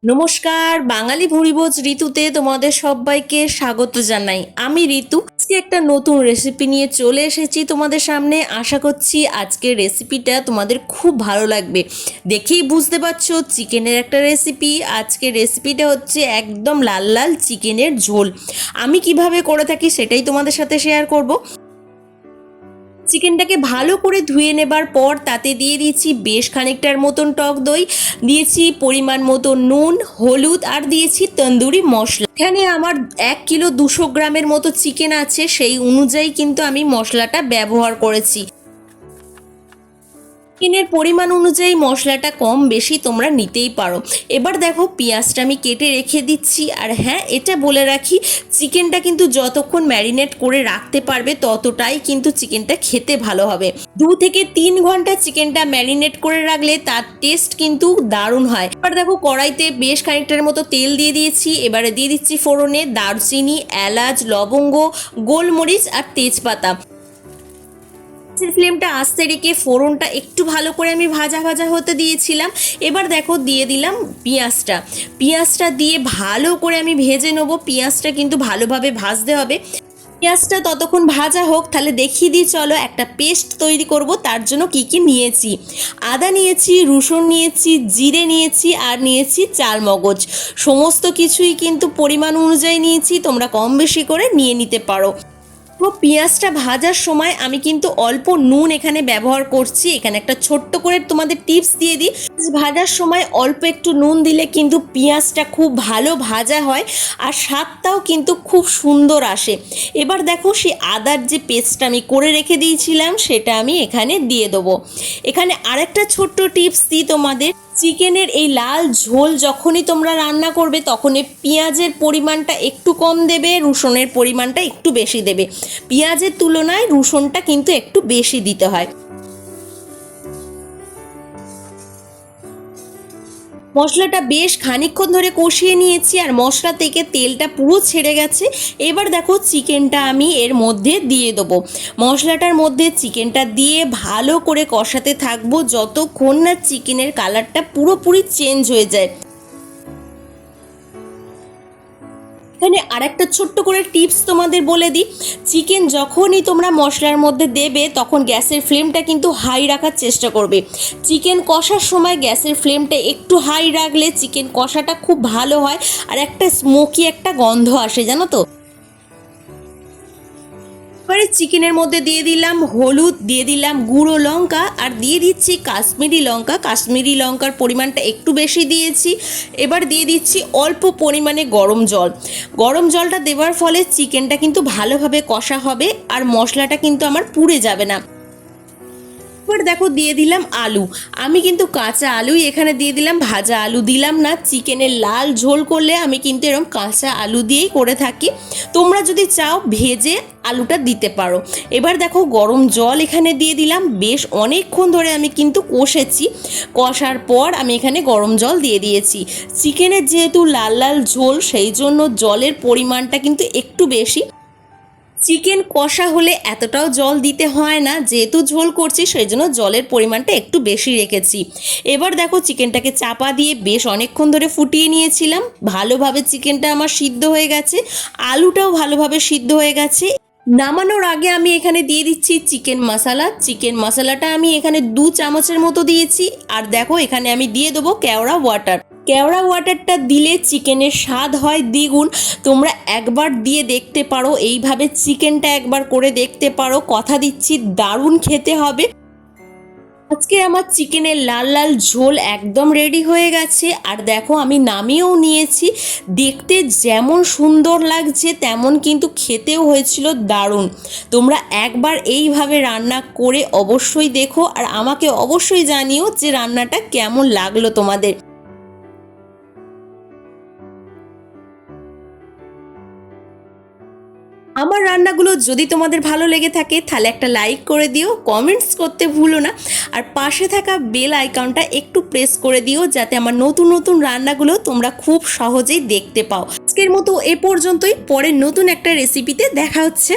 নমস্কার, বাঙালি ভুরিভোজ ঋতুতে তোমাদের সবাইকে স্বাগত জানাই। আমি ঋতু। আজকে একটা নতুন রেসিপি নিয়ে চলে এসেছি তোমাদের সামনে। আশা করছি আজকের রেসিপিটা তোমাদের খুব ভালো লাগবে। দেখেই বুঝতে পারছো চিকেনের একটা রেসিপি। আজকের রেসিপিটা হচ্ছে একদম লাল লাল চিকেনের ঝোল। আমি কিভাবে করে থাকি সেটাই তোমাদের সাথে শেয়ার করব। চিকেনটাকে ভালো করে ধুয়ে নেবার পর তাতে দিয়ে দিয়েছি বেশ খানিকটার মতন টক দই, দিয়েছি পরিমাণ মতো নুন, হলুদ আর দিয়েছি তন্দুরি মশলা। এখানে আমার 1 কিলো 200 গ্রামের মতো চিকেন আছে, সেই অনুযায়ী কিন্তু আমি মশলাটা ব্যবহার করেছি। চিকেনের পরিমাণ অনুযায়ী মশলাটা কম বেশি তোমরা নিতেই পারো। এবার দেখো পেঁয়াজটা আমি কেটে রেখে দিচ্ছি। আর হ্যাঁ, এটা বলে রাখি, চিকেনটা কিন্তু যতক্ষণ ম্যারিনেট করে রাখতে পারবে ততটাই কিন্তু চিকেনটা খেতে ভালো হবে। 2 থেকে 3 ঘন্টা চিকেনটা ম্যারিনেট করে রাখলে তার টেস্ট কিন্তু দারুণ হয়। এবার দেখো কড়াইতে বেশ খানিকটার মতো তেল দিয়ে দিয়েছি। এবারে দিয়ে দিচ্ছি ফোড়নে দারচিনি, এলাচ, লবঙ্গ, গোলমরিচ আর তেজপাতা। ফ্লেমটা আস্তে রেখে ফোড়নটা একটু ভালো করে আমি ভাজা ভাজা হতে দিয়েছিলাম। এবার দেখো দিয়ে দিলাম পেঁয়াজটা দিয়ে ভালো করে আমি ভেজে নেবো। পেঁয়াজটা কিন্তু ভালোভাবে ভাজতে হবে। পেঁয়াজটা ততক্ষণ ভাজা হোক, তাহলে দেখিয়ে দিই চলো একটা পেস্ট তৈরি করব। তার জন্য কি কি নিয়েছি: আদা নিয়েছি, রসুন নিয়েছি, জিরে নিয়েছি আর নিয়েছি চালমগজ। সমস্ত কিছুই কিন্তু পরিমাণ অনুযায়ী নিয়েছি, তোমরা কম বেশি করে নিয়ে নিতে পারো। পেঁয়াজটা ভাজার সময় আমি কিন্তু অল্প নুন এখানে ব্যবহার করছি। এখানে একটা ছোট্ট করে তোমাদের টিপস দিয়ে দিই, ভাজার সময় অল্প একটু নুন দিলে কিন্তু পেঁয়াজটা খুব ভালো ভাজা হয় আর স্বাদটাও কিন্তু খুব সুন্দর আসে। এবার দেখো সেই আদার যে পেস্টটা আমি করে রেখে দিয়েছিলাম সেটা আমি এখানে দিয়ে দেবো। এখানে আরেকটা ছোট্ট টিপস দিই তোমাদের, চিকেনের এই লাল ঝোল যখনই তোমরা রান্না করবে তখন এই পেঁয়াজের পরিমাণটা একটু কম দেবে, রসুনের পরিমাণটা একটু বেশি দেবে। পেঁয়াজের তুলনায় রসুনটা কিন্তু একটু বেশি দিতে হয়। মশলাটা বেশ খানিকক্ষণ ধরে কষিয়ে নিয়েছি আর মশলা থেকে তেলটা পুরো ছেড়ে গেছে। এবার দেখো চিকেনটা আমি এর মধ্যে দিয়ে দেবো। মশলাটার মধ্যে চিকেনটা দিয়ে ভালো করে কষাতে থাকবো যতক্ষণ না চিকেনের কালারটা পুরোপুরি চেঞ্জ হয়ে যায়। এখানে আরেকটা ছোট্ট করে টিপস তোমাদের বলে দিই, চিকেন যখনই তোমরা মশলার মধ্যে দেবে তখন গ্যাসের ফ্লেমটা কিন্তু হাই রাখার চেষ্টা করবে। চিকেন কষার সময় গ্যাসের ফ্লেমটা একটু হাই রাখলে চিকেন কষাটা খুব ভালো হয় আর একটা স্মোকি একটা গন্ধ আসে, জানো তো। এবারে চিকেনের মধ্যে দিয়ে দিলাম হলুদ, দিয়ে দিলাম গুঁড়ো লঙ্কা আর দিয়ে দিচ্ছি কাশ্মীরি লঙ্কা। কাশ্মীরি লঙ্কার পরিমাণটা একটু বেশি দিয়েছি। এবার দিয়ে দিচ্ছি অল্প পরিমাণে গরম জল। গরম জলটা দেওয়ার ফলে চিকেনটা কিন্তু ভালোভাবে কষা হবে আর মশলাটা কিন্তু আমার পুড়ে যাবে না। এবার দেখো দিয়ে দিলাম আলু। আমি কিন্তু কাঁচা আলুই এখানে দিয়ে দিলাম, ভাজা আলু দিলাম না। চিকেনের লাল ঝোল করলে আমি কিন্তু এরকম কাঁচা আলু দিয়েই করে থাকি, তোমরা যদি চাও ভেজে আলুটা দিতে পারো। এবার দেখো গরম জল এখানে দিয়ে দিলাম। বেশ অনেকক্ষণ ধরে আমি কিন্তু কষেছি, কষার পর আমি এখানে গরম জল দিয়ে দিয়েছি। চিকেনের যেহেতু লাল লাল ঝোল সেই জন্য জলের পরিমাণটা কিন্তু একটু বেশি। চিকেন কষা হলে এতটাও জল দিতে হয় না, যেহেতু ঝোল করছি সেই জন্য জলের পরিমাণটা একটু বেশি রেখেছি। এবার দেখো চিকেনটাকে চাপা দিয়ে বেশ অনেকক্ষণ ধরে ফুটিয়ে নিয়েছিলাম। ভালোভাবে চিকেনটা আমার সিদ্ধ হয়ে গেছে, আলুটাও ভালোভাবে সিদ্ধ হয়ে গেছে। নামানোর আগে আমি এখানে দিয়ে দিচ্ছি চিকেন মশলা। চিকেন মশলাটা আমি এখানে 2 চামচের মতো দিয়েছি। আর দেখো এখানে আমি দিয়ে দেবো কেওড়া ওয়াটার। কেওড়া ওয়াটারটা দিলে চিকেনের স্বাদ হয় দ্বিগুণ। তোমরা একবার দিয়ে দেখতে পারো, এইভাবে চিকেনটা একবার করে দেখতে পারো, কথা দিচ্ছি দারুণ খেতে হবে। আজকে আমার চিকেনের লাল লাল ঝোল একদম রেডি হয়ে গেছে। আর দেখো আমি নামিয়েও নিয়েছি। দেখতে যেমন সুন্দর লাগছে তেমন কিন্তু খেতেও হয়েছিল দারুণ। তোমরা একবার এইভাবে রান্না করে অবশ্যই দেখো আর আমাকে অবশ্যই জানিও যে রান্নাটা কেমন লাগলো তোমাদের। আমার রান্নাগুলো যদি তোমাদের ভালো লেগে থাকে তাহলে একটা লাইক করে দিও, কমেন্টস করতে ভুলো না। আর পাশে থাকা বেল আইকনটা একটু প্রেস করে দিও যাতে আমার নতুন নতুন রান্নাগুলো তোমরা খুব সহজেই দেখতে পাও। আজকের মতো এ পর্যন্তই, পরে নতুন একটা রেসিপিতে দেখা হচ্ছে।